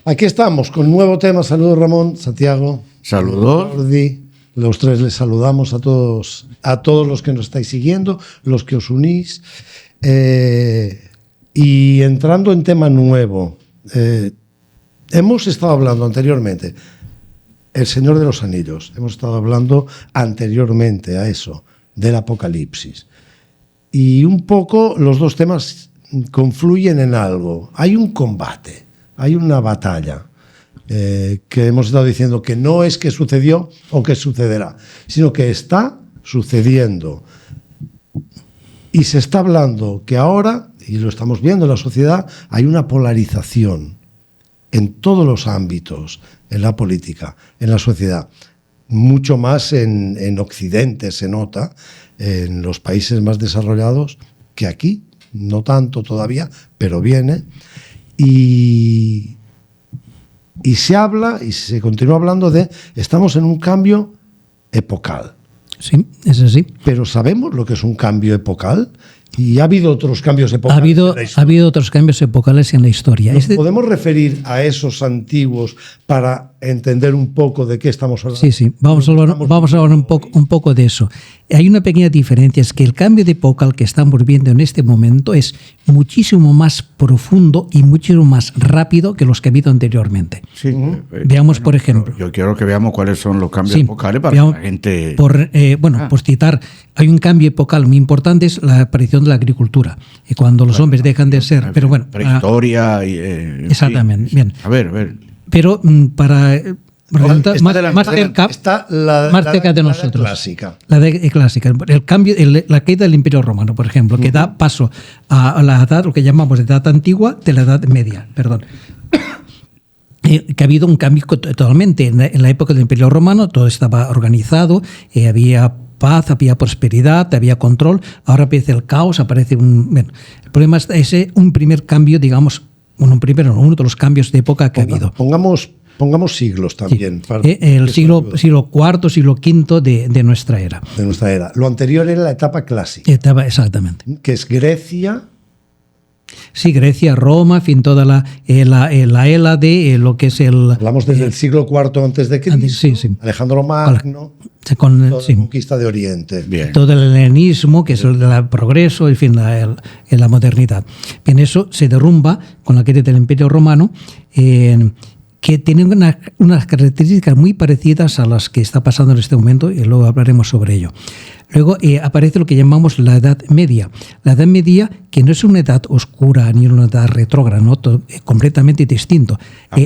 Aquí estamos con un nuevo tema. Saludos, Ramón, Santiago. Saludos. Jordi. Los tres les saludamos a todos los que nos estáis siguiendo, los que os unís. Y entrando en tema nuevo, hemos estado hablando anteriormente El Señor de los Anillos, hemos estado hablando anteriormente a eso, del Apocalipsis. Y un poco los dos temas confluyen en algo. Hay un combate, hay una batalla. Que hemos estado diciendo que no es que sucedió o que sucederá, sino que está sucediendo. Y se está hablando que ahora, y lo estamos viendo en la sociedad, hay una polarización en todos los ámbitos, en la política, en la sociedad. Mucho más en Occidente se nota, en los países más desarrollados, que aquí, no tanto todavía, pero viene. Y se habla y se continúa hablando de estamos en un cambio epocal. Sí, es así. Pero ¿sabemos lo que es un cambio epocal? ¿Y ha habido otros cambios epocales? Ha habido otros cambios epocales en la historia. ¿Nos podemos referir a esos antiguos para entender un poco de qué estamos hablando? Sí. Vamos a hablar un poco de eso. Hay una pequeña diferencia, es que el cambio de epocal que estamos viendo en este momento es muchísimo más profundo y muchísimo más rápido que los que ha habido anteriormente. Sí. Veamos, por ejemplo. Yo quiero que veamos cuáles son los cambios epocales para que la gente... Por citar, hay un cambio epocal muy importante, es la aparición de la agricultura. Cuando los hombres dejan de ser... Pero bueno, prehistoria y... exactamente, sí. Bien. A ver. Pero para... más cerca de nosotros. Clásica. La clásica. El cambio, la caída del Imperio Romano, por ejemplo, que da paso a la edad, lo que llamamos de edad antigua, de la Edad Media, perdón. Que ha habido un cambio totalmente. En la época del Imperio Romano todo estaba organizado, había paz, había prosperidad, había control. Ahora aparece el caos, aparece un... Bueno, el problema es un primer cambio, digamos, uno de los cambios de época que ha habido. Pongamos siglos también. Sí. El siglo IV, siglo V de nuestra era. De nuestra era. Lo anterior era la etapa clásica. Exactamente. Que es Grecia. Sí, Grecia, Roma, en fin, toda la Hélade, lo que es el... Hablamos desde el siglo IV antes de Cristo. Sí. Alejandro Magno. Con la conquista de Oriente. Bien. Todo el helenismo, que es el progreso, en fin, la modernidad. Bien, eso se derrumba con la caída del Imperio Romano, que tienen unas características muy parecidas a las que está pasando en este momento, y luego hablaremos sobre ello. Luego aparece lo que llamamos la Edad Media. La Edad Media, que no es una edad oscura ni una edad retrógrada, ¿no? Completamente distinto. A mí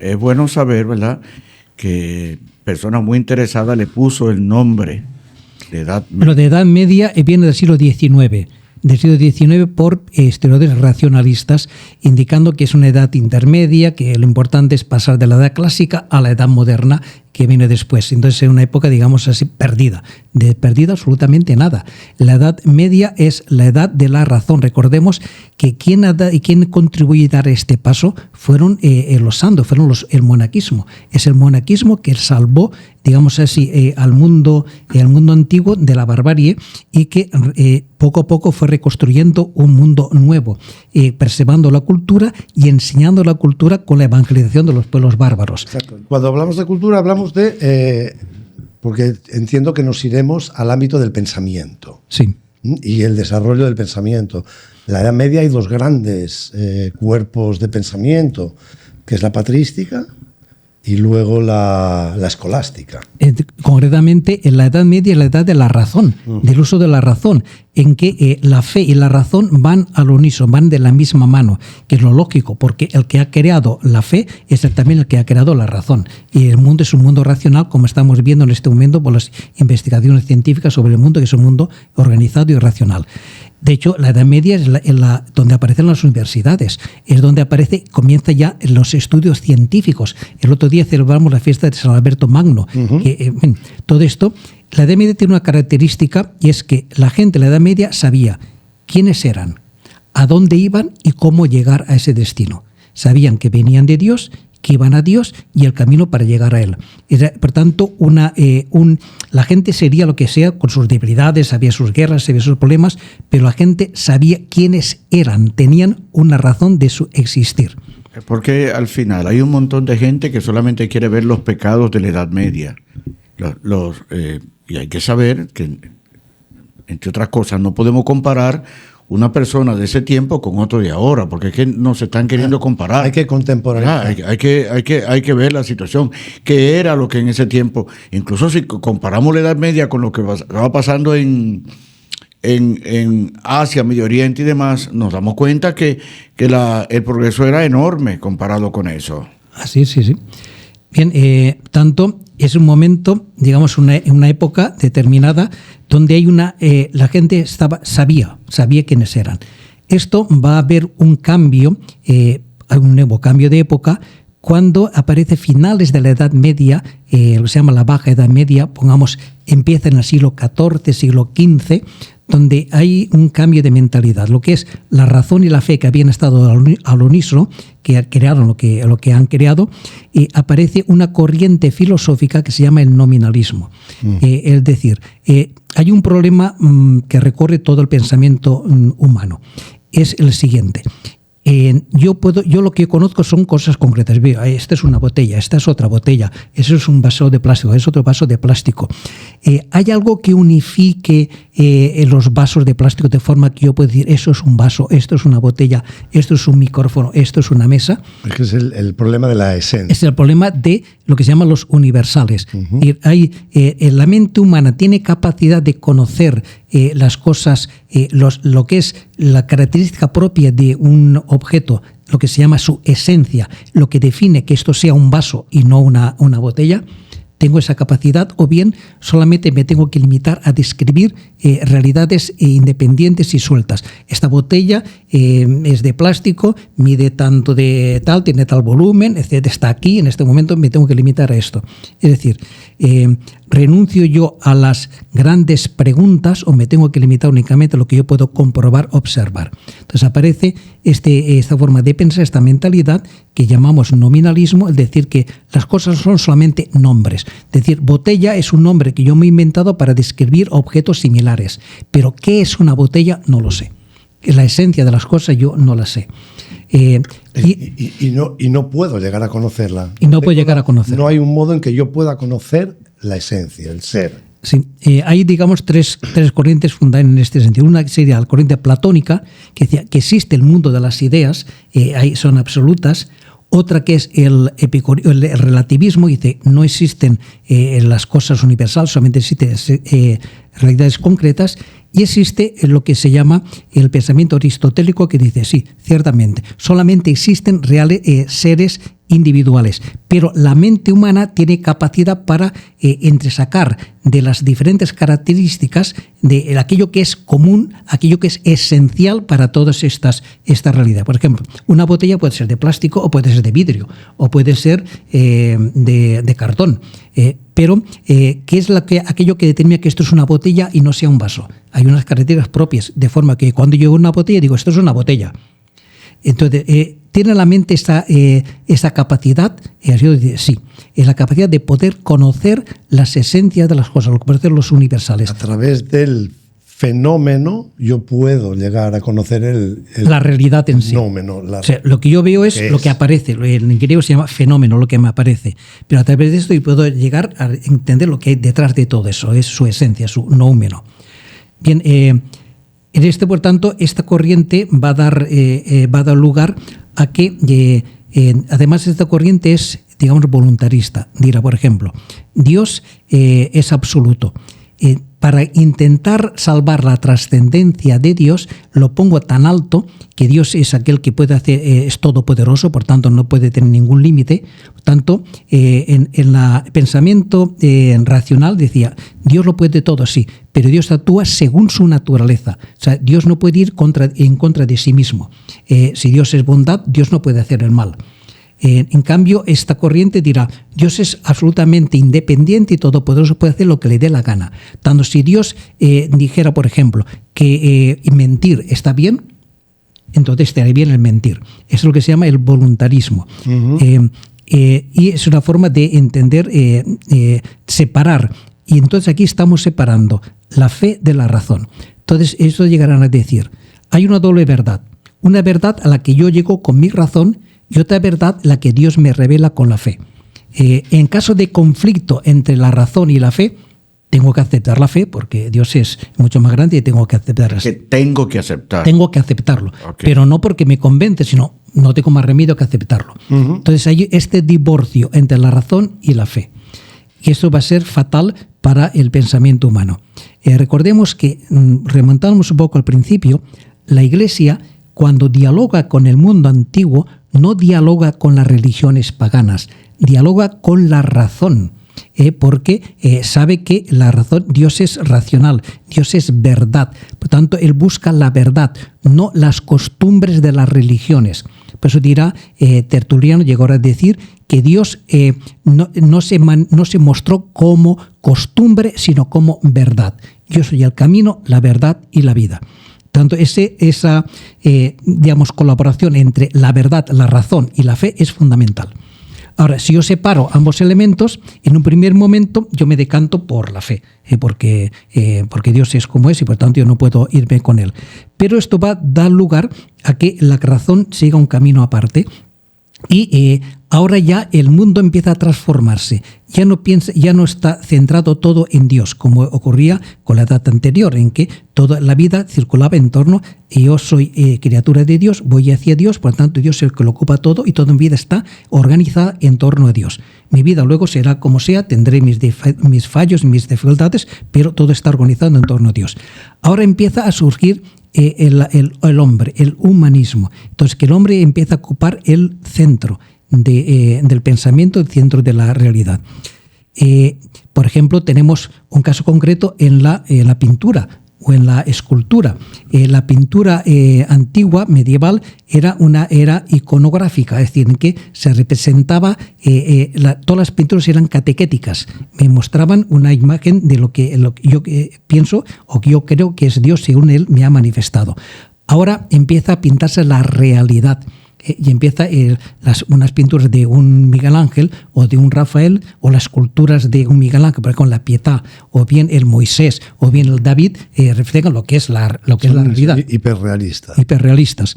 es bueno saber, ¿verdad?, que persona muy interesada le puso el nombre de Edad Media. Lo de Edad Media viene del siglo XIX. Del siglo XIX por historiadores racionalistas, indicando que es una edad intermedia, que lo importante es pasar de la edad clásica a la edad moderna que viene después. Entonces es una época, digamos así, perdida. De perdida absolutamente nada. La Edad Media es la edad de la razón. Recordemos que quien contribuye a dar este paso fueron los santos, fueron el monaquismo. Es el monaquismo que salvó, digamos así, al mundo antiguo de la barbarie, y que poco a poco fue reconstruyendo un mundo nuevo, preservando la cultura y enseñando la cultura con la evangelización de los pueblos bárbaros. Exacto. Cuando hablamos de cultura hablamos de... porque entiendo que nos iremos al ámbito del pensamiento. Sí. Y el desarrollo del pensamiento. En la Edad Media hay dos grandes cuerpos de pensamiento, que es la patrística y luego la escolástica. Concretamente, en la Edad Media es la edad de la razón, del uso de la razón, en que la fe y la razón van al unísono, van de la misma mano, que es lo lógico, porque el que ha creado la fe es también el que ha creado la razón. Y el mundo es un mundo racional, como estamos viendo en este momento por las investigaciones científicas sobre el mundo, que es un mundo organizado y racional. De hecho, la Edad Media es donde aparecen las universidades, es donde comienza ya los estudios científicos. El otro día celebramos la fiesta de San Alberto Magno. Todo esto, la Edad Media tiene una característica, y es que la gente en la Edad Media sabía quiénes eran, a dónde iban y cómo llegar a ese destino. Sabían que venían de Dios, que iban a Dios y el camino para llegar a Él. Por tanto, la gente sería lo que sea, con sus debilidades, había sus guerras, había sus problemas, pero la gente sabía quiénes eran, tenían una razón de su existir. Porque al final hay un montón de gente que solamente quiere ver los pecados de la Edad Media. Y hay que saber que, entre otras cosas, no podemos comparar una persona de ese tiempo con otro de ahora, porque es que nos están queriendo comparar. Hay que contemporaneizar. Hay que ver la situación, qué era lo que en ese tiempo, incluso si comparamos la Edad Media con lo que estaba pasando en Asia, Medio Oriente y demás, nos damos cuenta que el progreso era enorme comparado con eso. Así, sí. Bien, tanto es un momento, digamos, una época determinada donde hay la gente sabía quiénes eran. Esto va a haber un cambio, un nuevo cambio de época, cuando aparece finales de la Edad Media, lo que se llama la Baja Edad Media, empieza en el siglo XIV, siglo XV, donde hay un cambio de mentalidad. Lo que es la razón y la fe que habían estado al unísono, que crearon lo que han creado, aparece una corriente filosófica que se llama el nominalismo. Es decir, hay un problema que recorre todo el pensamiento humano. Es el siguiente. Yo lo que conozco son cosas concretas. Veo, esta es una botella, esta es otra botella, eso es un vaso de plástico, es otro vaso de plástico. ¿Hay algo que unifique los vasos de plástico de forma que yo pueda decir, eso es un vaso, esto es una botella, esto es un micrófono, esto es una mesa? Es que es el problema de la esencia. Es el problema de lo que se llaman los universales. La mente humana tiene capacidad de conocer las cosas, lo que es la característica propia de un objeto, lo que se llama su esencia, lo que define que esto sea un vaso y no una botella. Tengo esa capacidad, o bien solamente me tengo que limitar a describir realidades independientes y sueltas. Esta botella es de plástico, mide tanto de tal, tiene tal volumen, etc. Está aquí, en este momento me tengo que limitar a esto. Es decir, renuncio yo a las grandes preguntas o me tengo que limitar únicamente a lo que yo puedo comprobar, observar. Entonces aparece esta forma de pensar, esta mentalidad que llamamos nominalismo, es decir, que las cosas son solamente nombres. Es decir, botella es un nombre que yo me he inventado para describir objetos similares, pero ¿qué es una botella? No lo sé. La esencia de las cosas yo no la sé. Y no puedo llegar a conocerla. Y no puedo llegar a conocerla. No hay un modo en que yo pueda conocer la esencia, el ser. Sí, hay, digamos, tres corrientes fundadas en este sentido. Una sería la corriente platónica, que decía que existe el mundo de las ideas, son absolutas. Otra que es el relativismo, dice no existen las cosas universales, solamente existen realidades concretas. Y existe lo que se llama el pensamiento aristotélico, que dice, sí, ciertamente, solamente existen reales seres individuales, pero la mente humana tiene capacidad para entresacar de las diferentes características de aquello que es común, aquello que es esencial para todas estas realidades. Por ejemplo, una botella puede ser de plástico o puede ser de vidrio o puede ser de cartón. Pero, ¿qué es aquello que determina que esto es una botella y no sea un vaso? Hay unas características propias, de forma que cuando yo veo una botella digo, esto es una botella. Entonces, ¿tiene la mente esa capacidad? Sí, es la capacidad de poder conocer las esencias de las cosas, conocer los universales. A través del fenómeno yo puedo llegar a conocer la realidad en sí. Fenómeno, o sea, lo que yo veo es lo que aparece. En griego se llama fenómeno, lo que me aparece. Pero a través de esto yo puedo llegar a entender lo que hay detrás de todo eso, es su esencia, su noumeno. Bien, por tanto, esta corriente va a dar lugar a que, además, esta corriente es, digamos, voluntarista. Dirá, por ejemplo, Dios es absoluto. Para intentar salvar la trascendencia de Dios, lo pongo tan alto que Dios es aquel que puede hacer, es todopoderoso, por tanto no puede tener ningún límite. Por tanto, en el pensamiento racional decía, Dios lo puede todo, sí, pero Dios actúa según su naturaleza. O sea, Dios no puede ir en contra de sí mismo. Si Dios es bondad, Dios no puede hacer el mal. En cambio, esta corriente dirá, Dios es absolutamente independiente y todopoderoso, puede hacer lo que le dé la gana. Tanto si Dios dijera, por ejemplo, que mentir está bien, entonces estaría bien el mentir. Eso es lo que se llama el voluntarismo. Uh-huh. Y es una forma de entender, separar. Y entonces aquí estamos separando la fe de la razón. Entonces, eso llegarán a decir, hay una doble verdad. Una verdad a la que yo llego con mi razón y otra verdad la que Dios me revela con la fe. En caso de conflicto entre la razón y la fe, tengo que aceptar la fe porque Dios es mucho más grande y tengo que aceptar eso. Que tengo que aceptar. Tengo que aceptarlo, pero no porque me convence, sino no tengo más remedio que aceptarlo. Entonces hay este divorcio entre la razón y la fe. Y eso va a ser fatal para el pensamiento humano. Recordemos que, remontándonos un poco al principio, la Iglesia, cuando dialoga con el mundo antiguo, no dialoga con las religiones paganas, dialoga con la razón. Porque sabe que la razón, Dios es racional, Dios es verdad. Por tanto, Él busca la verdad, no las costumbres de las religiones. Por eso dirá Tertuliano, llegó a decir que Dios no se mostró como costumbre, sino como verdad. Yo soy el camino, la verdad y la vida. Tanto esa colaboración entre la verdad, la razón y la fe es fundamental. Ahora, si yo separo ambos elementos, en un primer momento yo me decanto por la fe, porque Dios es como es y por tanto yo no puedo irme con Él. Pero esto va a dar lugar a que la razón siga un camino aparte y ahora ya el mundo empieza a transformarse. Ya no está centrado todo en Dios, como ocurría con la edad anterior, en que toda la vida circulaba en torno, yo soy criatura de Dios, voy hacia Dios, por lo tanto Dios es el que lo ocupa todo y toda mi vida está organizada en torno a Dios. Mi vida luego será como sea, tendré mis fallos, mis dificultades, pero todo está organizado en torno a Dios. Ahora empieza a surgir el hombre, el humanismo. Entonces, que el hombre empieza a ocupar el centro del pensamiento, el centro de la realidad. Por ejemplo, tenemos un caso concreto en la pintura o en la escultura. La pintura antigua, medieval, era una era iconográfica, es decir, en que se representaba, todas las pinturas eran catequéticas, me mostraban una imagen de lo que yo pienso o que yo creo que es Dios según Él me ha manifestado. Ahora empieza a pintarse la realidad. Y empieza unas pinturas de un Miguel Ángel o de un Rafael o las esculturas de un Miguel Ángel, con la Pietà, o bien el Moisés o bien el David, reflejan lo que es la realidad. Hiperrealistas.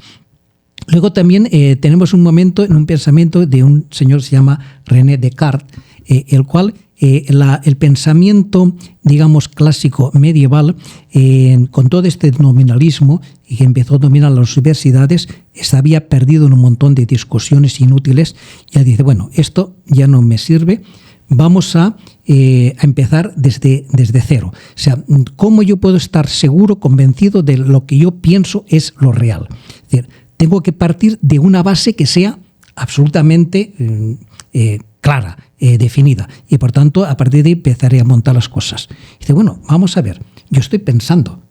Luego también tenemos un momento en un pensamiento de un señor que se llama René Descartes, el cual el pensamiento, digamos, clásico medieval, con todo este nominalismo y que empezó a dominar las universidades, se había perdido en un montón de discusiones inútiles. Y él dice, bueno, esto ya no me sirve, vamos a empezar desde cero. O sea, ¿cómo yo puedo estar seguro, convencido de lo que yo pienso es lo real? Es decir, tengo que partir de una base que sea absolutamente clara, definida. Y por tanto, a partir de ahí empezaré a montar las cosas. Y dice, bueno, vamos a ver, yo estoy pensando.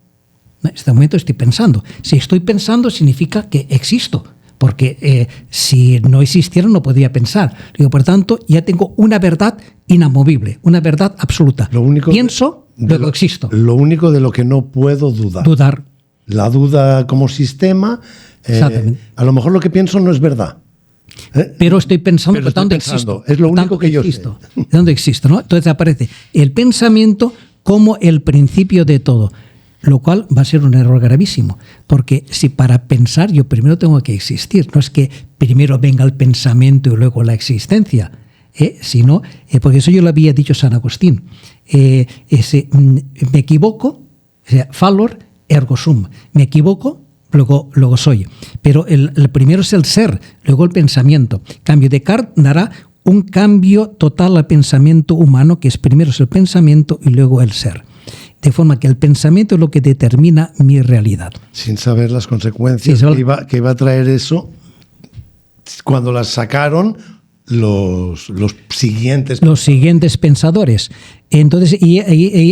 En este momento estoy pensando. Si estoy pensando significa que existo, porque si no existiera no podría pensar. Digo, por tanto, ya tengo una verdad inamovible, una verdad absoluta. Pienso, luego existo. Lo único de lo que no puedo dudar. La duda como sistema, a lo mejor lo que pienso no es verdad. Pero estoy pensando, por tanto existo. Es lo único que yo sé. ¿Dónde existo? ¿No? Entonces aparece el pensamiento como el principio de todo, lo cual va a ser un error gravísimo, porque si para pensar yo primero tengo que existir, no es que primero venga el pensamiento y luego la existencia, sino, porque eso yo lo había dicho San Agustín, me equivoco, o sea, fallor ergo sum, me equivoco, luego soy. Pero el primero es el ser, luego el pensamiento. Cambio, Descartes dará un cambio total al pensamiento humano, que es primero es el pensamiento y luego el ser. De forma que el pensamiento es lo que determina mi realidad. Sin saber las consecuencias que iba a traer eso cuando las sacaron los siguientes pensadores. Entonces, y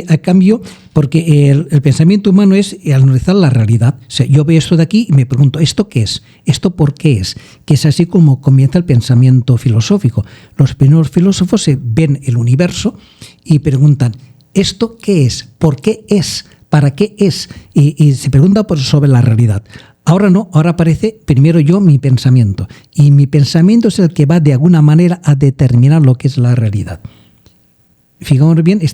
a cambio, porque el pensamiento humano es analizar la realidad. O sea, yo veo esto de aquí y me pregunto, ¿esto qué es? ¿Esto por qué es? Que es así como comienza el pensamiento filosófico. Los primeros filósofos se ven el universo y preguntan, ¿esto qué es? ¿Por qué es? ¿Para qué es? Y se pregunta sobre la realidad. Ahora no, ahora aparece primero yo, mi pensamiento. Y mi pensamiento es el que va de alguna manera a determinar lo que es la realidad. fijamos bien, de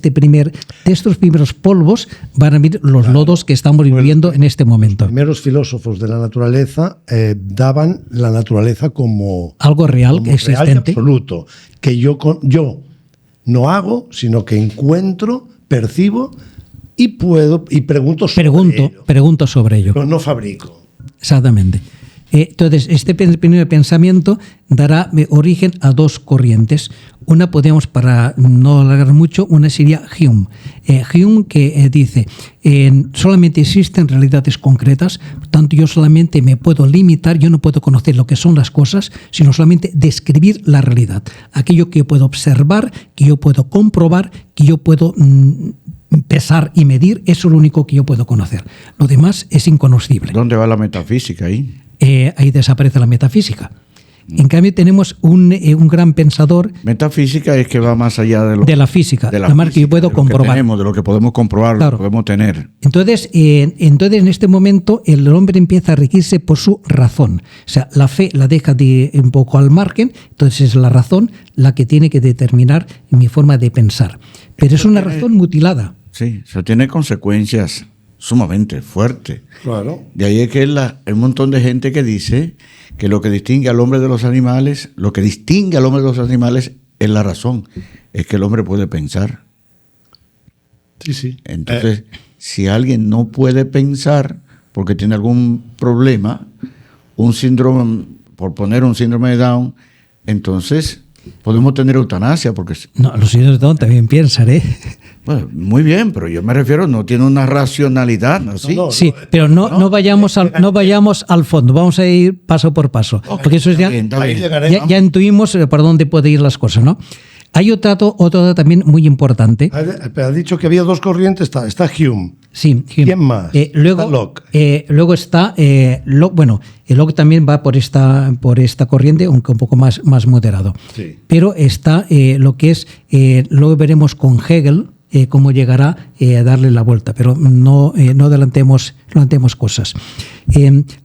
estos primeros polvos van a venir los lodos que estamos viviendo en este momento. Los primeros filósofos de la naturaleza daban la naturaleza como algo real, como existente. Real y absoluto, que yo no hago, sino que encuentro, percibo y pregunto sobre ello. Pregunto sobre ello. Pero no fabrico. Exactamente. Entonces, este primer pensamiento dará origen a dos corrientes. Una podemos, para no alargar mucho, una sería Hume. Hume que dice, solamente existen realidades concretas, por tanto yo solamente me puedo limitar, yo no puedo conocer lo que son las cosas, sino solamente describir la realidad. Aquello que yo puedo observar, que yo puedo comprobar, que yo puedo pesar y medir, eso es lo único que yo puedo conocer. Lo demás es inconocible. ¿Dónde va la metafísica ahí? Ahí desaparece la metafísica. En cambio tenemos un gran pensador. Metafísica es que va más allá de la física, además que yo puedo comprobar. De lo que podemos comprobar, claro. Lo que podemos tener. Entonces, en este momento el hombre empieza a regirse por su razón. O sea, la fe la deja un poco al margen, entonces es la razón la que tiene que determinar mi forma de pensar. Pero es una razón mutilada. Sí, eso tiene consecuencias sumamente fuertes. Claro. De ahí es que hay un montón de gente que dice que lo que distingue al hombre de los animales, es la razón, es que el hombre puede pensar. Sí, sí. Entonces, si alguien no puede pensar porque tiene algún problema, un síndrome, por poner un síndrome de Down, entonces podemos tener eutanasia porque... No, los síndromes de Down también piensan, ¿eh? Bueno, muy bien, pero yo me refiero, no tiene una racionalidad, ¿no? ¿Sí? Sí, pero no vayamos al fondo, vamos a ir paso por paso. Okay, porque eso ya intuimos por dónde pueden ir las cosas, ¿no? Hay otro dato también muy importante. Ha dicho que había dos corrientes, está Hume. Sí, Hume. ¿Quién más? Luego, está Locke. Luego está Locke. Bueno, Locke también va por esta corriente, aunque un poco más moderado. Sí. Pero está lo que es, luego veremos con Hegel, cómo llegará a darle la vuelta, pero no adelantemos cosas.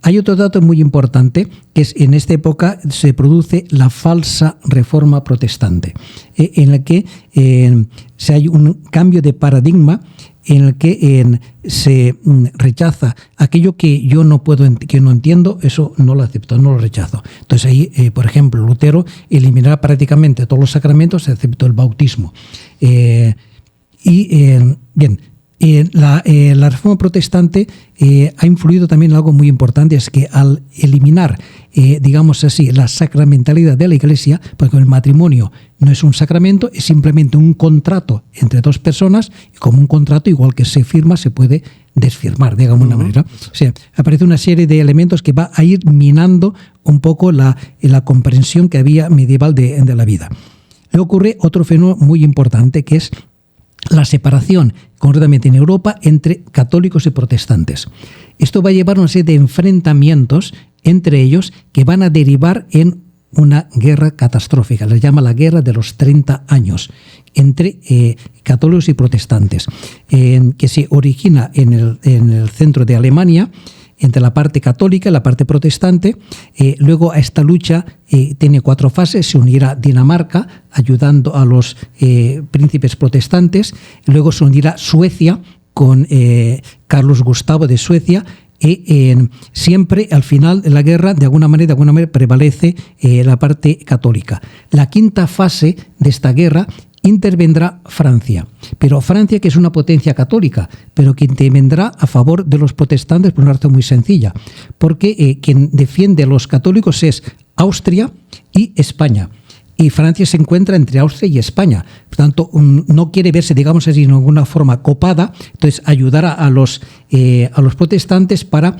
Hay otro dato muy importante, que es en esta época se produce la falsa reforma protestante, en la que se hay un cambio de paradigma en el que se rechaza aquello que yo no puedo, que no entiendo, eso no lo acepto, no lo rechazo. Entonces ahí, por ejemplo, Lutero eliminará prácticamente todos los sacramentos excepto el bautismo. La reforma protestante ha influido también en algo muy importante, es que al eliminar, digamos así, la sacramentalidad de la Iglesia, porque el matrimonio no es un sacramento, es simplemente un contrato entre dos personas, y como un contrato, igual que se firma, se puede desfirmar, digamos de una manera. O sea, aparece una serie de elementos que va a ir minando un poco la comprensión que había medieval de la vida. Le ocurre otro fenómeno muy importante, que es la separación, concretamente en Europa, entre católicos y protestantes. Esto va a llevar a una serie de enfrentamientos entre ellos que van a derivar en una guerra catastrófica. Les llama la Guerra de los 30 años entre católicos y protestantes, que se origina en el centro de Alemania, entre la parte católica y la parte protestante. Luego a esta lucha tiene 4 fases. Se unirá Dinamarca ayudando a los príncipes protestantes. Luego se unirá Suecia con Carlos Gustavo de Suecia. Y siempre al final de la guerra, de alguna manera prevalece la parte católica. La 5ª fase de esta guerra intervendrá Francia, pero Francia, que es una potencia católica, pero que intervendrá a favor de los protestantes por una razón muy sencilla, porque quien defiende a los católicos es Austria y España. Y Francia se encuentra entre Austria y España. Por tanto, no quiere verse, digamos así, de alguna forma copada. Entonces, ayudará a los protestantes para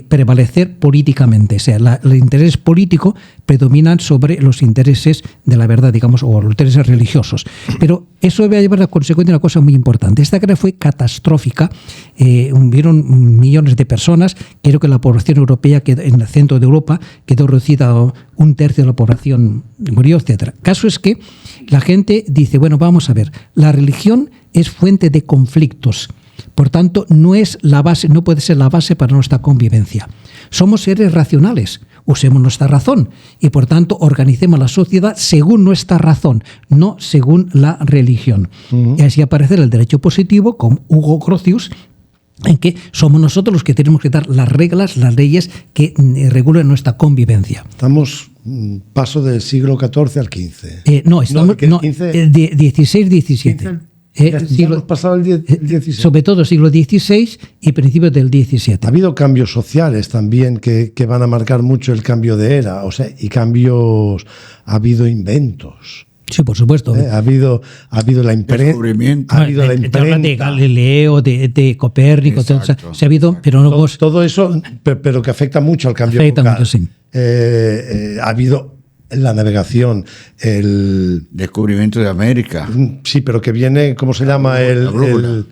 prevalecer políticamente. O sea, los intereses políticos predominan sobre los intereses de la verdad, digamos, o los intereses religiosos. Pero eso va a llevar a consecuencia una cosa muy importante. Esta guerra fue catastrófica. Hubieron millones de personas. Creo que la población europea, en el centro de Europa, quedó reducida a 1/3 de la población, murió, etc. Caso es que la gente dice, bueno, vamos a ver, la religión es fuente de conflictos. Por tanto, no es la base, no puede ser la base para nuestra convivencia. Somos seres racionales. usemos nuestra razón y por tanto organicemos la sociedad según nuestra razón, no según la religión. Y así aparece el derecho positivo con Hugo Grotius, en que somos nosotros los que tenemos que dar las reglas, las leyes que regulen nuestra convivencia. Estamos paso del siglo XIV al XV. No, estamos que el 15 XVI-XVII. ya hemos pasado el XVI. Sobre todo siglo XVI y principios del XVII. Ha habido cambios sociales también que van a marcar mucho el cambio de era, o sea, y cambios, ha habido inventos. Sí, por supuesto. Ha habido la imprenta. Descubrimiento. Ha habido la imprenta. De Galileo, de Copérnico, Exacto, se ha habido, pero no Todo eso, pero que afecta mucho al cambio Afecta local. mucho, sí. Ha habido la navegación, Descubrimiento de América. sí, pero que viene, ¿cómo se llama? La brújula.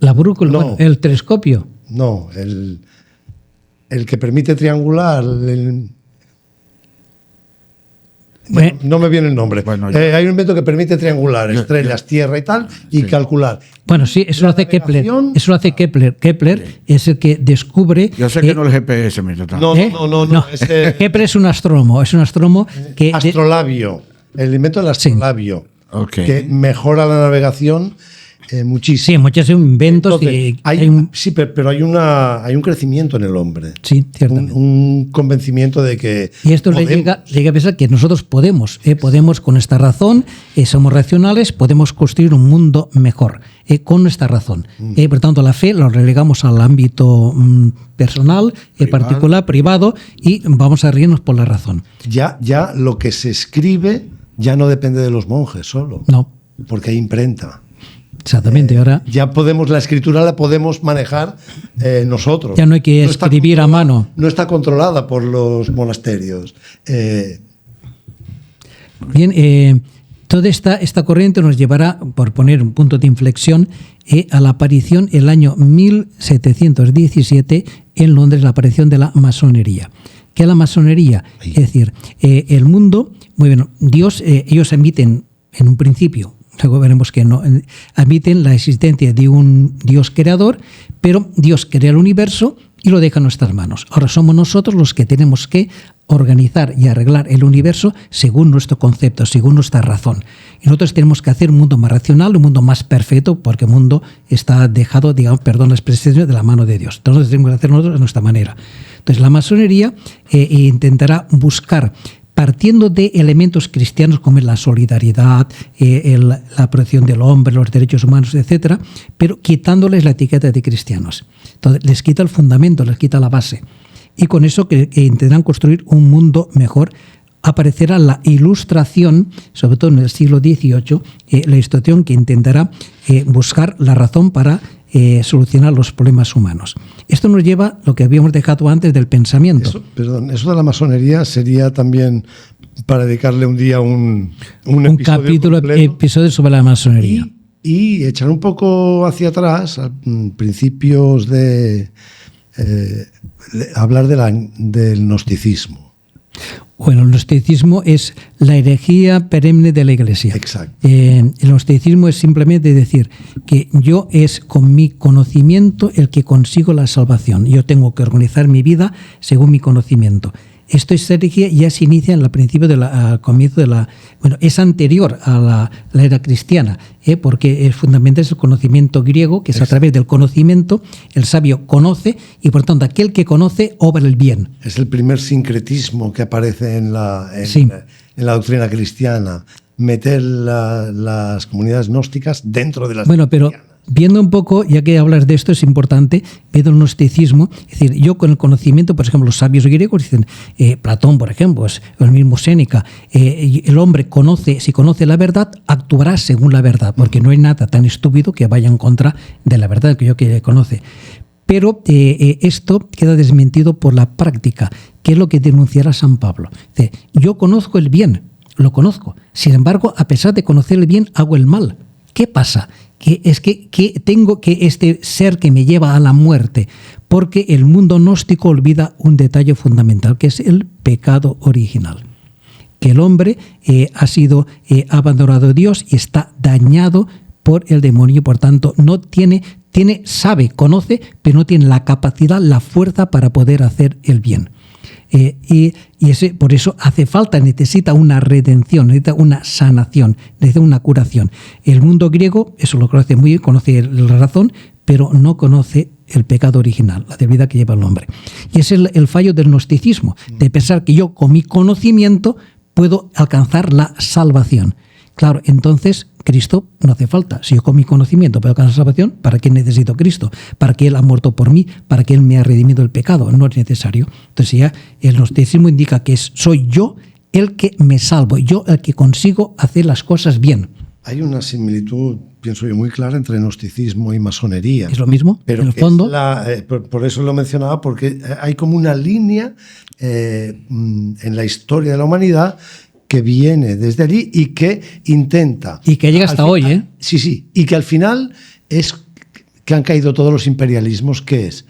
la brújula, No. bueno, el telescopio. El que permite triangular. Bueno, No me viene el nombre. Bueno, hay un invento que permite triangular estrellas, tierra y tal, y calcular. Bueno, sí, eso lo hace Kepler. navegación- Eso lo hace Kepler. Kepler es el que descubre. Yo sé que no el GPS, mi total. No, no. Es Kepler es un astrónomo. Es un astrónomo que. astrolabio. El invento del astrolabio. Ok. Que mejora la navegación muchísimo. Sí, muchos inventos. Entonces, sí, pero hay un crecimiento en el hombre. Sí, ciertamente. Un convencimiento de que. Y esto le podemos. llega a pensar que nosotros podemos con nuestra razón, somos racionales, podemos construir un mundo mejor con nuestra razón. Por tanto, la fe lo relegamos al ámbito personal, particular, privado, y vamos a reírnos por la razón. Ya lo que se escribe ya no depende de los monjes solo, No, porque hay imprenta. exactamente. Ahora Ya la escritura la podemos manejar nosotros. ya no hay que está escribir a mano. No está controlada por los monasterios. Bien, toda esta corriente nos llevará, por poner un punto de inflexión, a la aparición el año 1717 en Londres, la aparición de la masonería. ¿Qué es la masonería? Es decir, el mundo, muy bien, Dios, ellos admiten en un principio, luego veremos que no, admiten la existencia de un Dios creador, pero Dios crea el universo y lo deja en nuestras manos. Ahora somos nosotros los que tenemos que organizar y arreglar el universo según nuestro concepto, según nuestra razón. Y nosotros tenemos que hacer un mundo más racional, un mundo más perfecto, porque el mundo está dejado, digamos, perdón la expresión, de la mano de Dios. Entonces tenemos que hacer nosotros a nuestra manera. Entonces la masonería intentará buscar, partiendo de elementos cristianos como es la solidaridad, la protección del hombre, los derechos humanos, etcétera, pero quitándoles la etiqueta de cristianos. Entonces les quita el fundamento, les quita la base. Y con eso que intentarán construir un mundo mejor. Aparecerá la Ilustración, sobre todo en el siglo XVIII, la Ilustración que intentará buscar la razón para solucionar los problemas humanos. Esto nos lleva a lo que habíamos dejado antes del pensamiento. Eso de la masonería sería también para dedicarle un día un capítulo, episodio sobre la masonería. Y echar un poco hacia atrás, a principios de hablar del gnosticismo. Bueno, el gnosticismo es la herejía perenne de la Iglesia. Exacto. El gnosticismo es simplemente decir que yo es con mi conocimiento el que consigo la salvación. Yo tengo que organizar mi vida según mi conocimiento. Esta herejía ya se inicia en el principio al comienzo de la... Bueno, es anterior a la era cristiana, porque el fundamental es el conocimiento griego, que es a través del conocimiento, el sabio conoce, y por tanto aquel que conoce obra el bien. Es el primer sincretismo que aparece en la doctrina cristiana, meter las comunidades gnósticas dentro de las pero viendo un poco, ya que hablas de esto, es importante ver el gnosticismo. Es decir, yo con el conocimiento, por ejemplo, los sabios griegos dicen, Platón, por ejemplo, el mismo Séneca, el hombre si conoce la verdad, actuará según la verdad, porque no hay nada tan estúpido que vaya en contra de la verdad que conoce. Pero esto queda desmentido por la práctica, que es lo que denunciará San Pablo. Dice, yo conozco el bien, lo conozco. Sin embargo, a pesar de conocer el bien, hago el mal. ¿Qué pasa? Que tengo que este ser que me lleva a la muerte, porque el mundo gnóstico olvida un detalle fundamental, que es el pecado original. Que el hombre ha abandonado a Dios y está dañado por el demonio, por tanto no sabe, conoce, pero no tiene la capacidad, la fuerza para poder hacer el bien. Por eso hace falta, necesita una redención, necesita una sanación, necesita una curación. El mundo griego, eso lo conoce muy bien, conoce la razón, pero no conoce el pecado original, la debilidad que lleva el hombre. Y es el fallo del gnosticismo, de pensar que yo con mi conocimiento puedo alcanzar la salvación. Claro, entonces Cristo no hace falta. Si yo con mi conocimiento puedo alcanzar la salvación, ¿para qué necesito Cristo? ¿Para qué Él ha muerto por mí? ¿Para qué Él me ha redimido el pecado? No es necesario. Entonces ya el gnosticismo indica que soy yo el que me salvo, yo el que consigo hacer las cosas bien. Hay una similitud, pienso yo, muy clara entre gnosticismo y masonería. ¿Es lo mismo? Pero en el fondo. Por eso lo mencionaba, porque hay como una línea en la historia de la humanidad que viene desde allí y que intenta... Y que llega hasta hoy, ¿eh? Sí. Y que al final es que han caído todos los imperialismos, que es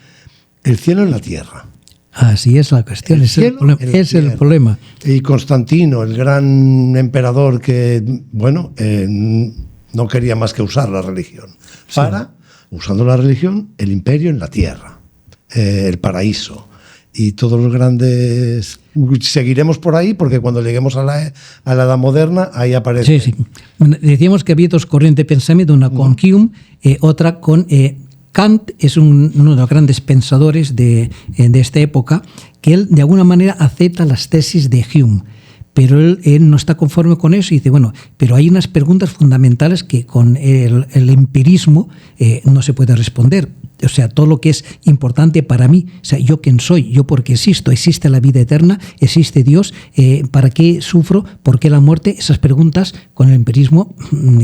el cielo en la tierra. Así es la cuestión, es el problema. Y Constantino, el gran emperador que, bueno, no quería más que usar la religión. Usando la religión, el imperio en la tierra, el paraíso. Y todos los grandes... Seguiremos por ahí, porque cuando lleguemos a la Edad Moderna, ahí aparece... Sí. Decíamos que había dos corrientes de pensamiento, una con Hume, otra con... Kant es uno de los grandes pensadores de esta época, que él de alguna manera acepta las tesis de Hume, pero él no está conforme con eso y dice, bueno, pero hay unas preguntas fundamentales que con el empirismo no se puede responder. O sea, todo lo que es importante para mí, o sea, yo quién soy, yo por qué existo, existe la vida eterna, existe Dios, ¿para qué sufro? ¿Por qué la muerte? Esas preguntas con el empirismo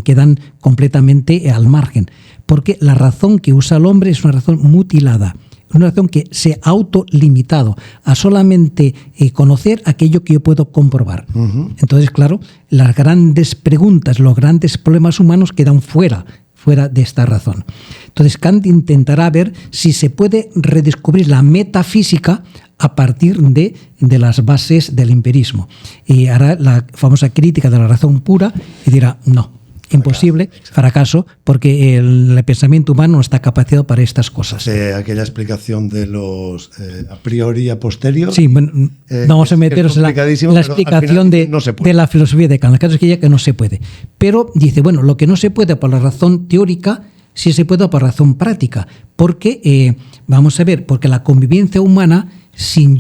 quedan completamente al margen, porque la razón que usa el hombre es una razón mutilada, una razón que se ha autolimitado a solamente conocer aquello que yo puedo comprobar. Entonces, claro, las grandes preguntas, los grandes problemas humanos quedan fuera de esta razón. Entonces Kant intentará ver si se puede redescubrir la metafísica a partir de las bases del empirismo. Y hará la famosa crítica de la razón pura y dirá, no, imposible, fracaso, porque el pensamiento humano no está capacitado para estas cosas. Aquella explicación de los a priori y a posteriori. Sí, bueno, vamos a meternos en la explicación de la filosofía de Kant. El caso es que ya que no se puede. Pero dice, bueno, lo que no se puede por la razón teórica, sí se puede por razón práctica. Porque, vamos a ver, porque la convivencia humana sin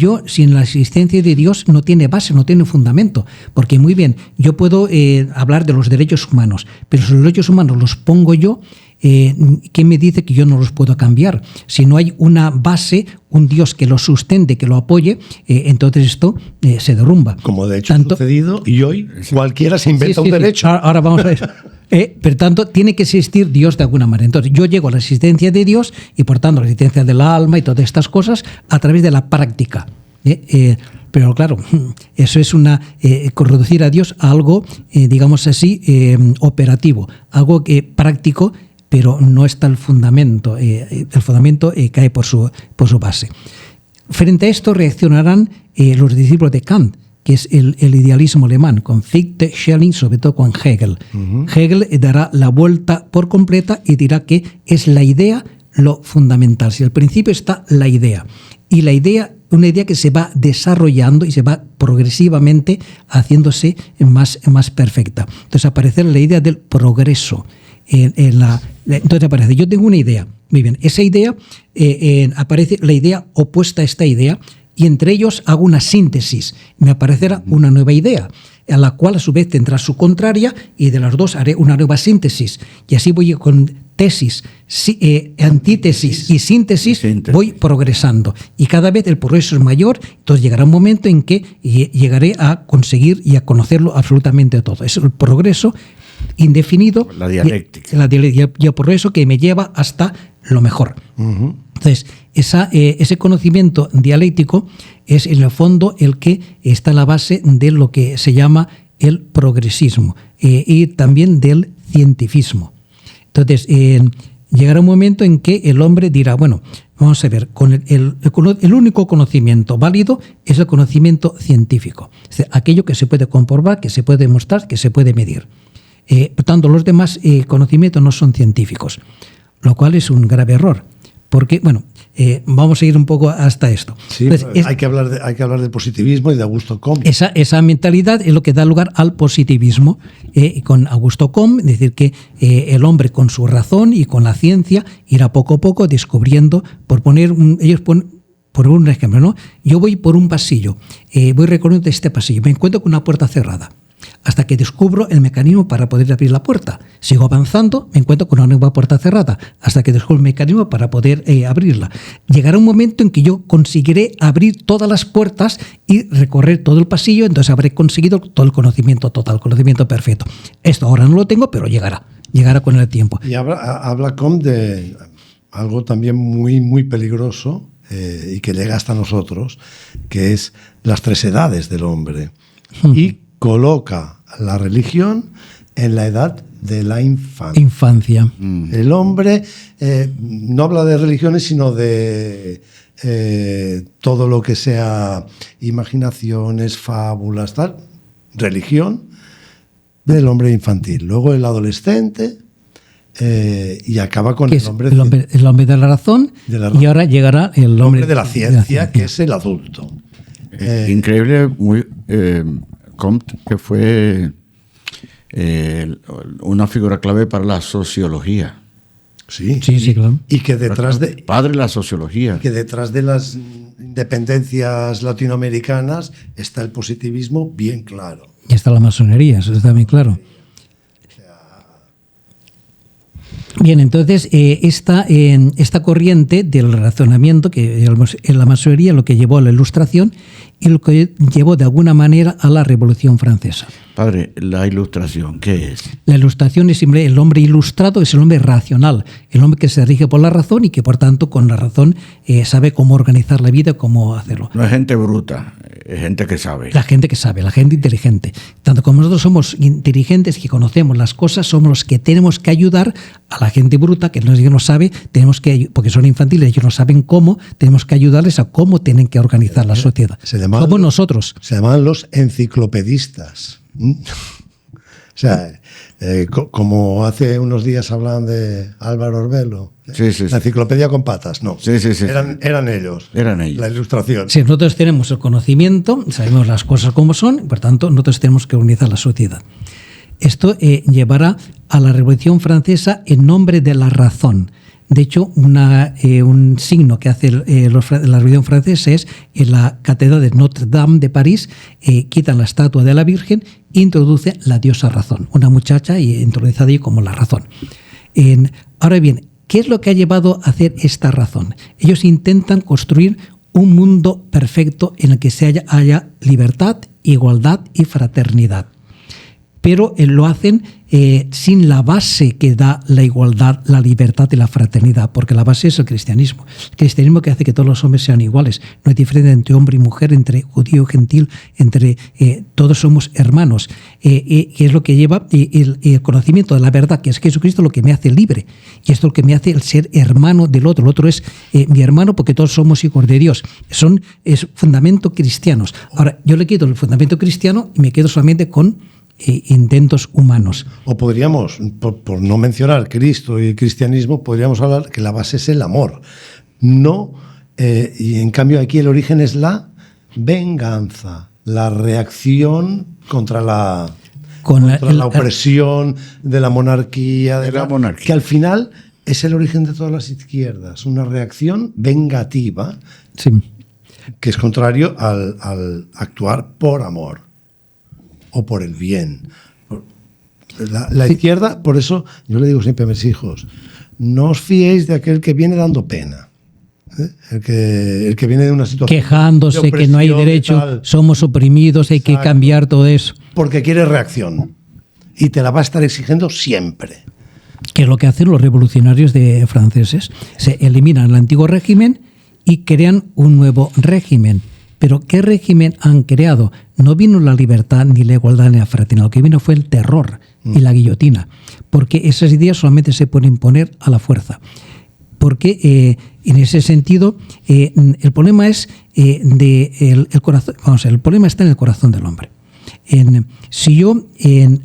la existencia de Dios no tiene base, no tiene fundamento. Porque muy bien, yo puedo hablar de los derechos humanos, pero si los derechos humanos los pongo yo, ¿quién me dice que yo no los puedo cambiar? Si no hay una base, un Dios que lo sustente, que lo apoye, entonces esto se derrumba. Como de hecho ha sucedido, y hoy cualquiera se inventa un derecho. Ahora vamos a ver. Por tanto, tiene que existir Dios de alguna manera. Entonces, yo llego a la existencia de Dios y, por tanto, a la existencia del alma y todas estas cosas a través de la práctica. Pero, claro, eso es reducir a Dios a algo, digamos así, operativo, algo práctico, pero no está el fundamento. El fundamento cae por su base. Frente a esto reaccionarán los discípulos de Kant, que es el idealismo alemán, con Fichte, Schelling, sobre todo con Hegel. Hegel dará la vuelta por completa y dirá que es la idea lo fundamental. Si al principio está la idea, y la idea, una idea que se va desarrollando y se va progresivamente haciéndose más perfecta. Entonces aparece la idea del progreso. Entonces aparece, yo tengo una idea, muy bien, esa idea, aparece la idea opuesta a esta idea, y entre ellos hago una síntesis. Me aparecerá una nueva idea, a la cual a su vez tendrá su contraria, y de las dos haré una nueva síntesis. Y así voy con tesis, antítesis y síntesis, voy progresando. Y cada vez el progreso es mayor, entonces llegará un momento en que llegaré a conseguir y a conocerlo absolutamente todo. Es el progreso indefinido. La dialéctica. Y el progreso que me lleva hasta lo mejor. Entonces, ese conocimiento dialéctico es en el fondo el que está a la base de lo que se llama el progresismo y también del cientifismo. Entonces, llegará un momento en que el hombre dirá, bueno, vamos a ver, el único conocimiento válido es el conocimiento científico, es decir, aquello que se puede comprobar, que se puede demostrar, que se puede medir. Por tanto, los demás conocimientos no son científicos, lo cual es un grave error. Porque, bueno, vamos a ir un poco hasta esto. Sí, Entonces, hay que hablar de positivismo y de Augusto Comte. Esa mentalidad es lo que da lugar al positivismo, con Augusto Comte, es decir, que el hombre con su razón y con la ciencia irá poco a poco descubriendo, por un ejemplo, ¿no? Yo voy por un pasillo, voy recorriendo este pasillo, me encuentro con una puerta cerrada, hasta que descubro el mecanismo para poder abrir la puerta. Sigo avanzando, me encuentro con una nueva puerta cerrada, hasta que descubro el mecanismo para poder abrirla. Llegará un momento en que yo conseguiré abrir todas las puertas y recorrer todo el pasillo, entonces habré conseguido todo el conocimiento total, conocimiento perfecto. Esto ahora no lo tengo, pero llegará con el tiempo. Y habla Comte de algo también muy, muy peligroso, y que llega hasta nosotros, que es las 3 edades del hombre. Y coloca la religión en la edad de la infancia. El hombre no habla de religiones, sino de todo lo que sea imaginaciones, fábulas, tal. Religión del hombre infantil. Luego el adolescente, y acaba con el hombre de la razón, y ahora llegará el hombre de la ciencia, que es el adulto. Increíble, Comte, que fue una figura clave para la sociología. Sí, claro. Y que detrás de... Padre de la sociología. Que detrás de las independencias latinoamericanas está el positivismo bien claro. Y está la masonería, eso está bien claro. Bien, entonces esta corriente del razonamiento, que en la masonería, lo que llevó a la Ilustración y lo que llevó de alguna manera a la Revolución Francesa. Padre, la Ilustración, ¿qué es? La Ilustración es siempre el hombre ilustrado, es el hombre racional, el hombre que se rige por la razón y que por tanto con la razón sabe cómo organizar la vida, cómo hacerlo. No es gente bruta, es gente que sabe. La gente que sabe, la gente inteligente. Tanto como nosotros somos inteligentes, que conocemos las cosas, somos los que tenemos que ayudar a la gente bruta, que no sabe, porque son infantiles, ellos no saben cómo, tenemos que ayudarles a cómo tienen que organizar la sociedad. Como nosotros. Se llaman los enciclopedistas. O sea, como hace unos días hablaban de Álvaro Orbelo. Sí. La enciclopedia con patas, no. Sí. Eran ellos. La Ilustración. Sí, nosotros tenemos el conocimiento, sabemos las cosas como son, y por tanto nosotros tenemos que organizar la sociedad. Esto llevará a la Revolución Francesa en nombre de la razón. De hecho, un signo que hace la Revolución Francesa es en la Catedral de Notre Dame de París, quitan la estatua de la Virgen e introducen la diosa razón, una muchacha introducida ahí como la razón. Ahora bien, ¿qué es lo que ha llevado a hacer esta razón? Ellos intentan construir un mundo perfecto en el que haya libertad, igualdad y fraternidad. Pero lo hacen sin la base que da la igualdad, la libertad y la fraternidad, porque la base es el cristianismo. El cristianismo que hace que todos los hombres sean iguales. No hay diferencia entre hombre y mujer, entre judío y gentil, todos somos hermanos. Y es lo que lleva el conocimiento de la verdad, que es Jesucristo, lo que me hace libre. Y esto es lo que me hace el ser hermano del otro. El otro es mi hermano porque todos somos hijos de Dios. Es fundamento cristianos. Ahora, yo le quito el fundamento cristiano y me quedo solamente con intentos humanos. O podríamos, por no mencionar Cristo y el cristianismo, podríamos hablar que la base es el amor. No, y en cambio aquí el origen es la venganza, la reacción contra la opresión de la monarquía, que al final es el origen de todas las izquierdas, una reacción vengativa, sí, que es contrario al actuar por amor o por el bien. La izquierda, por eso yo le digo siempre a mis hijos, no os fiéis de aquel que viene dando pena. El que viene de una situación quejándose que no hay derecho, somos oprimidos, hay que cambiar todo eso. Porque quiere reacción y te la va a estar exigiendo siempre. Que es lo que hacen los revolucionarios franceses. Se eliminan el antiguo régimen y crean un nuevo régimen. Pero ¿qué régimen han creado? No vino la libertad, ni la igualdad, ni la fraternidad. Lo que vino fue el terror y la guillotina. Porque esas ideas solamente se pueden imponer a la fuerza. Porque en ese sentido el problema es el corazón. El problema está en el corazón del hombre.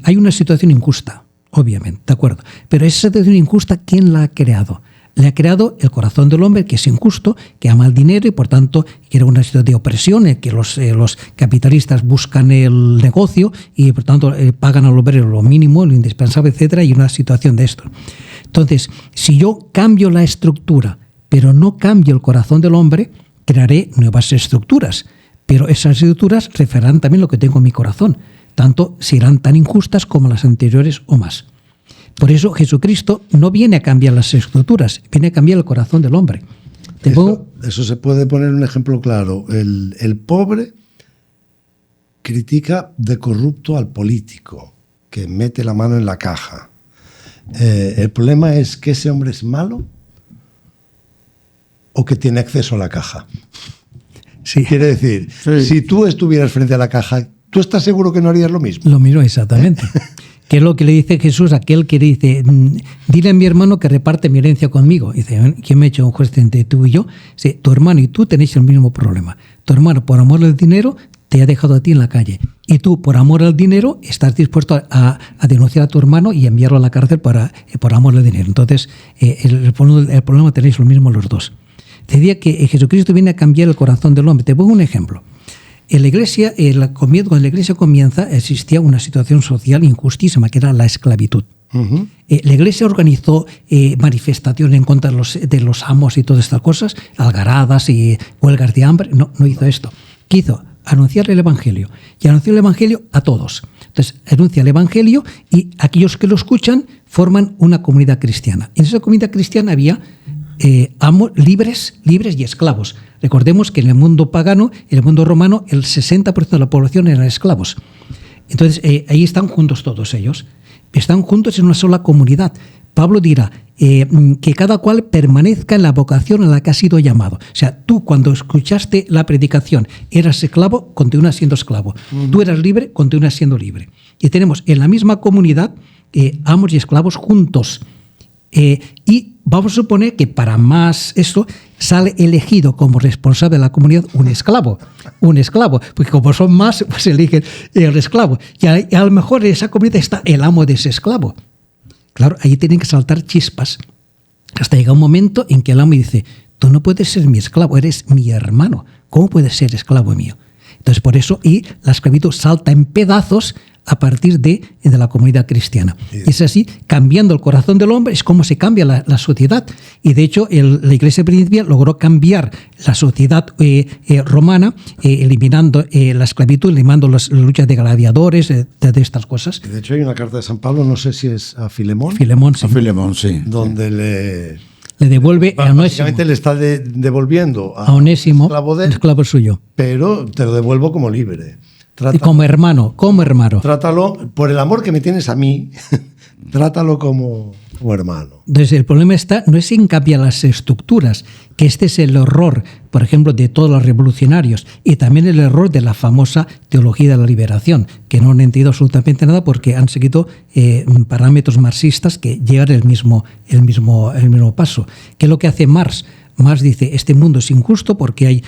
Hay una situación injusta, obviamente, ¿de acuerdo? Pero esa situación injusta, ¿quién la ha creado? Le ha creado el corazón del hombre, que es injusto, que ama el dinero y por tanto quiere una situación de opresión, en que los capitalistas buscan el negocio y por tanto pagan al obrero lo mínimo, lo indispensable, etcétera, y una situación de esto. Entonces, si yo cambio la estructura, pero no cambio el corazón del hombre, crearé nuevas estructuras. Pero esas estructuras reflejarán también lo que tengo en mi corazón. Tanto serán tan injustas como las anteriores o más. Por eso Jesucristo no viene a cambiar las estructuras, viene a cambiar el corazón del hombre. Eso se puede poner un ejemplo claro. El pobre critica de corrupto al político, que mete la mano en la caja. El problema es que ese hombre es malo o que tiene acceso a la caja. Sí. Quiere decir, si tú estuvieras frente a la caja, ¿tú estás seguro que no harías lo mismo? Lo mismo, exactamente. ¿Qué es lo que le dice Jesús a aquel que dice, dile a mi hermano que reparte mi herencia conmigo? Dice, ¿quién me ha hecho un juez entre tú y yo? Dice, tu hermano y tú tenéis el mismo problema. Tu hermano, por amor al dinero, te ha dejado a ti en la calle. Y tú, por amor al dinero, estás dispuesto a denunciar a tu hermano y enviarlo a la cárcel por amor al dinero. Entonces, el problema tenéis lo mismo los dos. Te diría que Jesucristo viene a cambiar el corazón del hombre. Te pongo un ejemplo. En la iglesia, cuando la iglesia comienza, existía una situación social injustísima, que era la esclavitud. Uh-huh. La iglesia organizó manifestaciones en contra de los amos y todas estas cosas, algaradas y huelgas de hambre. No hizo esto. ¿Qué hizo? Anunciar el evangelio. Y anunció el evangelio a todos. Entonces, anuncia el evangelio y aquellos que lo escuchan forman una comunidad cristiana. En esa comunidad cristiana había amos libres y esclavos. Recordemos que en el mundo pagano, en el mundo romano, el 60% de la población eran esclavos. Entonces, ahí están juntos todos ellos. Están juntos en una sola comunidad. Pablo dirá que cada cual permanezca en la vocación a la que ha sido llamado. O sea, tú cuando escuchaste la predicación eras esclavo, continúas siendo esclavo. Uh-huh. Tú eras libre, continúas siendo libre. Y tenemos en la misma comunidad amos y esclavos juntos. Y vamos a suponer que para más esto sale elegido como responsable de la comunidad un esclavo, porque como son más, pues eligen el esclavo. Y a lo mejor en esa comunidad está el amo de ese esclavo. Claro, ahí tienen que saltar chispas. Hasta llega un momento en que el amo dice, tú no puedes ser mi esclavo, eres mi hermano. ¿Cómo puedes ser esclavo mío? Entonces, por eso, y la esclavitud salta en pedazos a partir de la comunidad cristiana. Sí. Es así, cambiando el corazón del hombre, es como se cambia la sociedad. Y de hecho, la iglesia primitiva logró cambiar la sociedad romana, eliminando la esclavitud, eliminando las luchas de gladiadores, de estas cosas. De hecho, hay una carta de San Pablo, no sé si es a Filemón. Filemón, sí. A Filemón, sí. Donde le devuelve a Onésimo. Básicamente le está devolviendo a Onésimo, el esclavo suyo. Pero te lo devuelvo como libre. Como hermano. Trátalo, por el amor que me tienes a mí, trátalo como hermano. Entonces, el problema no es en cambiar las estructuras, que este es el error, por ejemplo, de todos los revolucionarios, y también el error de la famosa teología de la liberación, que no han entendido absolutamente nada porque han seguido parámetros marxistas que llevan el mismo paso. ¿Qué es lo que hace Marx? Marx dice, este mundo es injusto porque hay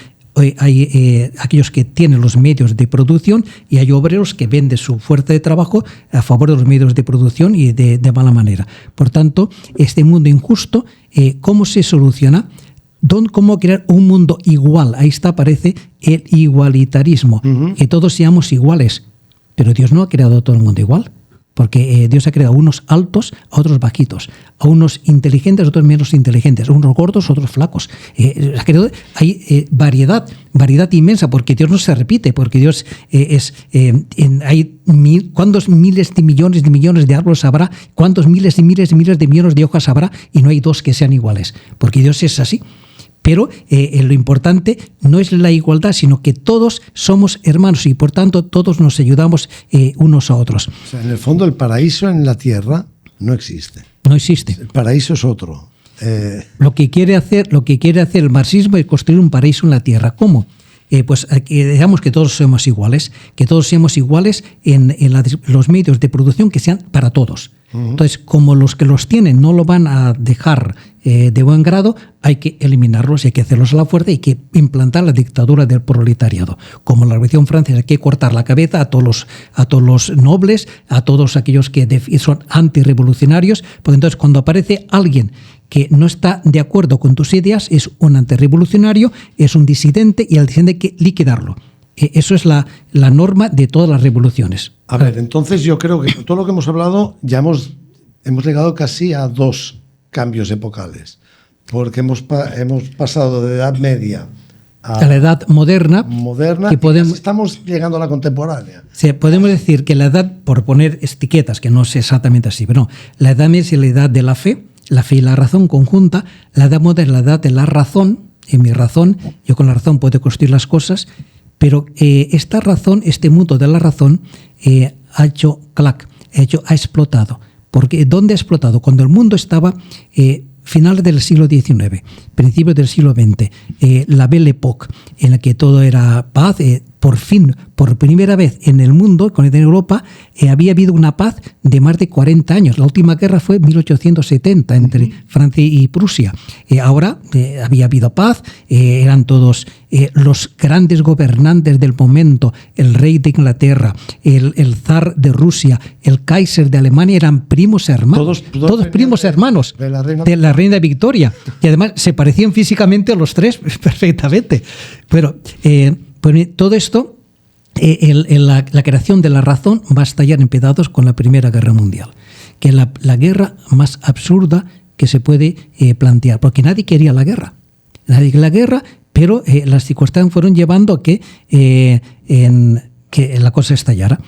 aquellos que tienen los medios de producción y hay obreros que venden su fuerza de trabajo a favor de los medios de producción y de mala manera. Por tanto, este mundo injusto, ¿cómo se soluciona? ¿Cómo crear un mundo igual? Ahí aparece el igualitarismo, que todos seamos iguales. Pero Dios no ha creado todo el mundo igual. Porque Dios ha creado a unos altos, a otros bajitos, a unos inteligentes, a otros menos inteligentes, a unos gordos, a otros flacos. Hay variedad inmensa, porque Dios no se repite, porque Dios hay ¿cuántos miles de millones de árboles habrá? ¿Cuántos miles y miles de millones de hojas habrá? Y no hay dos que sean iguales, porque Dios es así. Pero lo importante no es la igualdad, sino que todos somos hermanos y por tanto todos nos ayudamos unos a otros. O sea, en el fondo el paraíso en la tierra no existe. No existe. El paraíso es otro. Lo que quiere hacer el marxismo es construir un paraíso en la tierra. ¿Cómo? Pues digamos que todos somos iguales, en los medios de producción que sean para todos. Entonces, como los que los tienen no lo van a dejar de buen grado, hay que eliminarlos y hay que hacerlos a la fuerza y hay que implantar la dictadura del proletariado. Como la Revolución Francesa, hay que cortar la cabeza a todos los nobles, a todos aquellos que son antirrevolucionarios, porque entonces cuando aparece alguien que no está de acuerdo con tus ideas, es un antirrevolucionario, es un disidente y al disidente hay que liquidarlo. Eso es la norma de todas las revoluciones. A ver, entonces yo creo que con todo lo que hemos hablado ya hemos llegado casi a 2 cambios epocales, porque hemos pasado de Edad Media a la Edad moderna que y estamos llegando a la contemporánea. Sí, podemos decir que la edad, por poner etiquetas, que no es exactamente así, pero no, la Edad Media es la edad de la fe y la razón conjunta, la Edad moderna es la edad de la razón, en mi razón, yo con la razón puedo construir las cosas, pero esta razón, este mundo de la razón ha hecho clac, ha explotado. Porque ¿dónde ha explotado? Cuando el mundo estaba finales del siglo XIX, principios del siglo XX, la Belle Époque, en la que todo era paz, por fin, por primera vez en el mundo, en Europa, había habido una paz de más de 40 años. La última guerra fue en 1870 entre Francia y Prusia. Ahora había habido paz, eran todos los grandes gobernantes del momento, el rey de Inglaterra, el zar de Rusia, el Kaiser de Alemania, eran primos hermanos. Todos primos hermanos de la reina Victoria. Y además se parecían físicamente los tres perfectamente. Pero todo esto, la creación de la razón va a estallar en pedazos con la Primera Guerra Mundial, que es la guerra más absurda que se puede plantear, porque nadie quería la guerra. Nadie quería la guerra, pero las circunstancias fueron llevando a que la cosa estallara.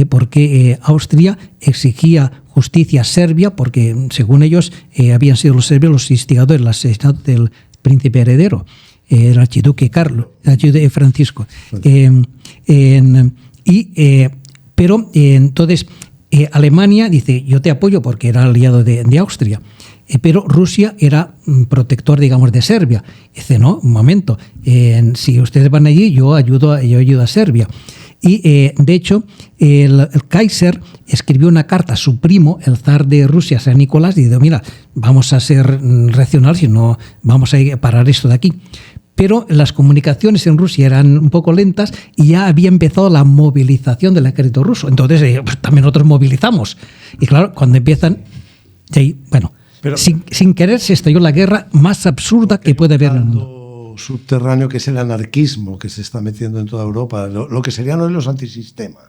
Porque Austria exigía justicia a Serbia, porque según ellos habían sido los serbios los instigadores del asesinato del príncipe heredero, el archiduque Francisco. Pero entonces Alemania dice, yo te apoyo porque era aliado de Austria, pero Rusia era protector, digamos, de Serbia. Dice, no, un momento, si ustedes van allí, yo ayudo a Serbia. Y de hecho, el Kaiser escribió una carta a su primo, el zar de Rusia, San Nicolás, y dijo, mira, vamos a ser racionales y no vamos a parar esto de aquí. Pero las comunicaciones en Rusia eran un poco lentas y ya había empezado la movilización del ejército ruso. Entonces, pues, también nosotros movilizamos. Y claro, cuando empiezan, bueno, pero, sin querer se estalló la guerra más absurda que puede haber en el mundo. Subterráneo que es el anarquismo que se está metiendo en toda Europa, lo que serían hoy los antisistemas.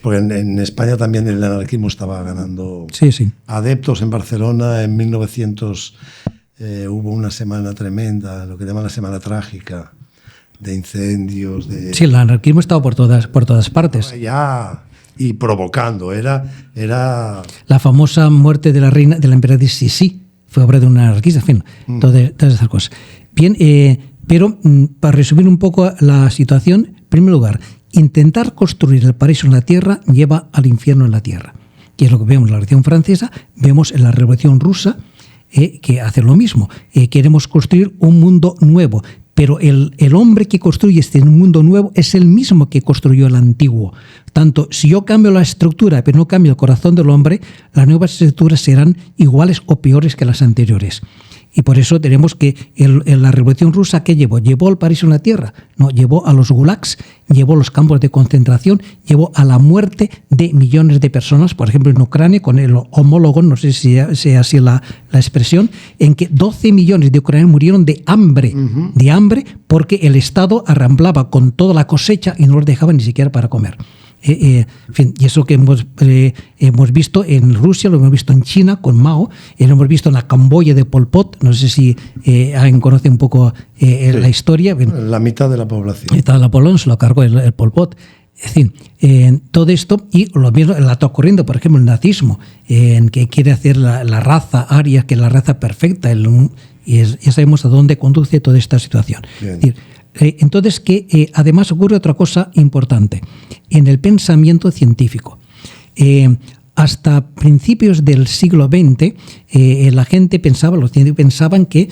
Porque en España también el anarquismo estaba ganando adeptos. En Barcelona en 1900 hubo una semana tremenda, lo que llaman la semana trágica, de incendios. Sí, el anarquismo estaba por todas partes. Y provocando, era la famosa muerte de la reina, de la emperatriz Sisi, fue obra de un anarquista, en fin, todas esas cosas. Bien, pero para resumir un poco la situación, en primer lugar, intentar construir el paraíso en la tierra lleva al infierno en la tierra, que es lo que vemos en la Revolución Francesa, vemos en la Revolución Rusa, que hace lo mismo. Queremos construir un mundo nuevo, pero el hombre que construye este mundo nuevo es el mismo que construyó el antiguo. Tanto, si yo cambio la estructura, pero no cambio el corazón del hombre, las nuevas estructuras serán iguales o peores que las anteriores. Y por eso tenemos que la Revolución Rusa, ¿qué llevó? ¿Llevó al paraíso en la tierra? No, llevó a los gulags, llevó a los campos de concentración, llevó a la muerte de millones de personas, por ejemplo en Ucrania, con el homólogo, no sé si sea así la expresión, en que 12 millones de ucranianos murieron de hambre, porque el Estado arramblaba con toda la cosecha y no los dejaba ni siquiera para comer. En fin, y eso que hemos visto en Rusia, lo hemos visto en China con Mao, lo hemos visto en la Camboya de Pol Pot, no sé si alguien conoce un poco la historia. La mitad de la población. La mitad de la población se lo cargó el Pol Pot. Es decir, todo esto, y lo mismo está ocurriendo, por ejemplo, el nazismo, en que quiere hacer la raza aria, que es la raza perfecta, y ya sabemos a dónde conduce toda esta situación. Es decir, entonces, que además ocurre otra cosa importante en el pensamiento científico. Hasta principios del siglo XX, la gente pensaba, los científicos pensaban que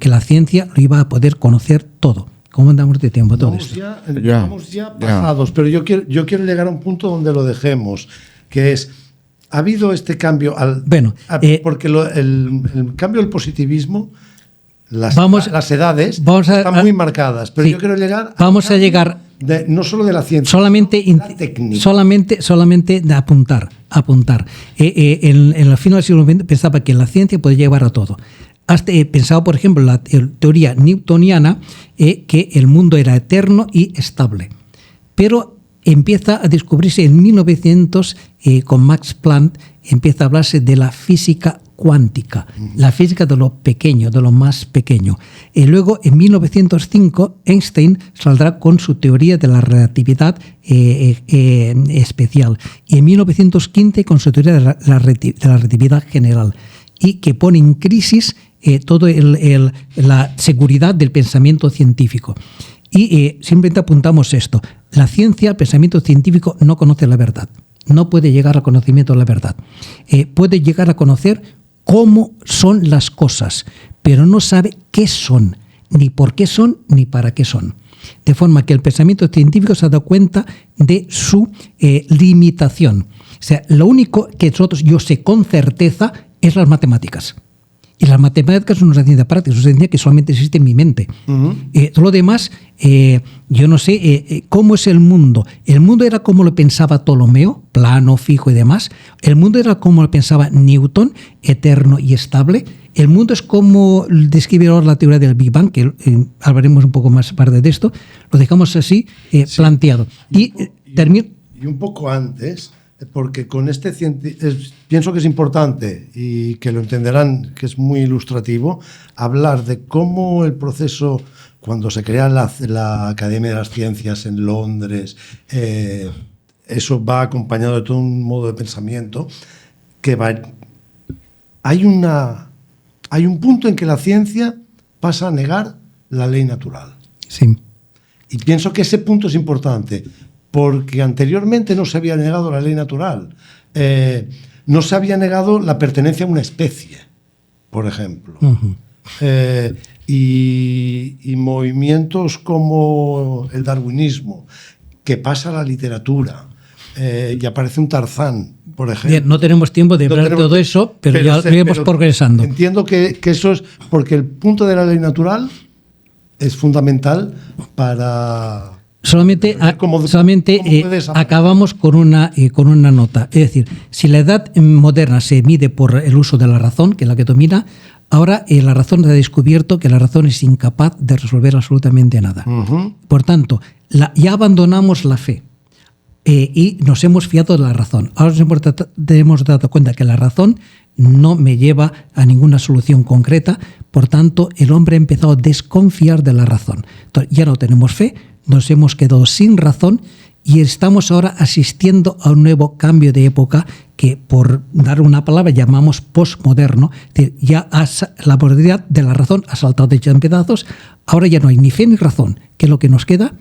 la ciencia lo iba a poder conocer todo. ¿Cómo andamos de tiempo todo esto? Vamos ya pasados, pero yo quiero llegar a un punto donde lo dejemos, que es ha habido este cambio Bueno, porque el cambio del positivismo, las edades están muy marcadas, pero sí, yo quiero llegar vamos a llegar no solo de la ciencia, solamente la técnica. solamente de apuntar. En el final del siglo XX pensaba que la ciencia podía llevar a todo. Hasta pensaba, por ejemplo, la teoría newtoniana, que el mundo era eterno y estable. Pero empieza a descubrirse en 1900, con Max Planck, empieza a hablarse de la física cuántica, la física de lo pequeño, de lo más pequeño. Y luego, en 1905, Einstein saldrá con su teoría de la relatividad especial. Y en 1915, con su teoría de la relatividad general. Y que pone en crisis toda la seguridad del pensamiento científico. Y simplemente apuntamos esto. La ciencia, el pensamiento científico, no conoce la verdad. No puede llegar al conocimiento de la verdad. Puede llegar a conocer cómo son las cosas, pero no sabe qué son, ni por qué son, ni para qué son. De forma que el pensamiento científico se ha dado cuenta de su limitación. O sea, lo único que yo sé con certeza es las matemáticas. Y las matemáticas son una ciencia práctica, es una ciencia que solamente existe en mi mente. Todo lo demás, yo no sé cómo es el mundo. El mundo era como lo pensaba Ptolomeo, plano, fijo y demás. El mundo era como lo pensaba Newton, eterno y estable. El mundo es como describe ahora la teoría del Big Bang, que hablaremos un poco más tarde de esto. Lo dejamos así planteado. Y un poco antes, porque con este pienso que es importante y que lo entenderán, que es muy ilustrativo, hablar de cómo el proceso, cuando se crea la Academia de las Ciencias en Londres, eso va acompañado de todo un modo de pensamiento que hay un punto en que la ciencia pasa a negar la ley natural. Sí. Y pienso que ese punto es importante, porque anteriormente no se había negado la ley natural. No se había negado la pertenencia a una especie, por ejemplo. Uh-huh. Y movimientos como el darwinismo, que pasa a la literatura, y aparece un Tarzán, por ejemplo. Bien, no tenemos tiempo de hablar de todo eso, pero ya iremos progresando. Entiendo que eso es porque el punto de la ley natural es fundamental para... Solamente acabamos con una nota. Es decir, si la edad moderna se mide por el uso de la razón, que es la que domina, ahora la razón ha descubierto que la razón es incapaz de resolver absolutamente nada. Uh-huh. Por tanto, ya abandonamos la fe y nos hemos fiado de la razón. Ahora nos hemos dado cuenta que la razón no me lleva a ninguna solución concreta. Por tanto, el hombre ha empezado a desconfiar de la razón. Entonces, ya no tenemos fe, nos hemos quedado sin razón y estamos ahora asistiendo a un nuevo cambio de época que, por dar una palabra, llamamos postmoderno. Es decir, ya la modernidad de la razón ha saltado de hecho en pedazos. Ahora ya no hay ni fe ni razón. ¿Qué es lo que nos queda?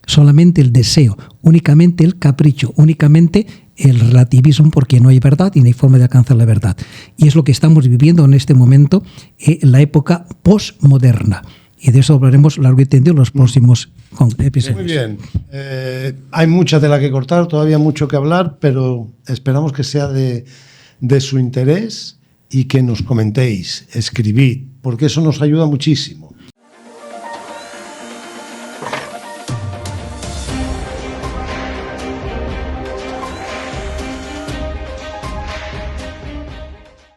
Solamente el deseo, únicamente el capricho, únicamente el relativismo, porque no hay verdad y no hay forma de alcanzar la verdad. Y es lo que estamos viviendo en este momento, en la época postmoderna. Y de eso hablaremos largo y tendido en los próximos episodios. Muy bien. Hay mucha tela que cortar, todavía mucho que hablar, pero esperamos que sea de su interés y que nos comentéis, escribid, porque eso nos ayuda muchísimo.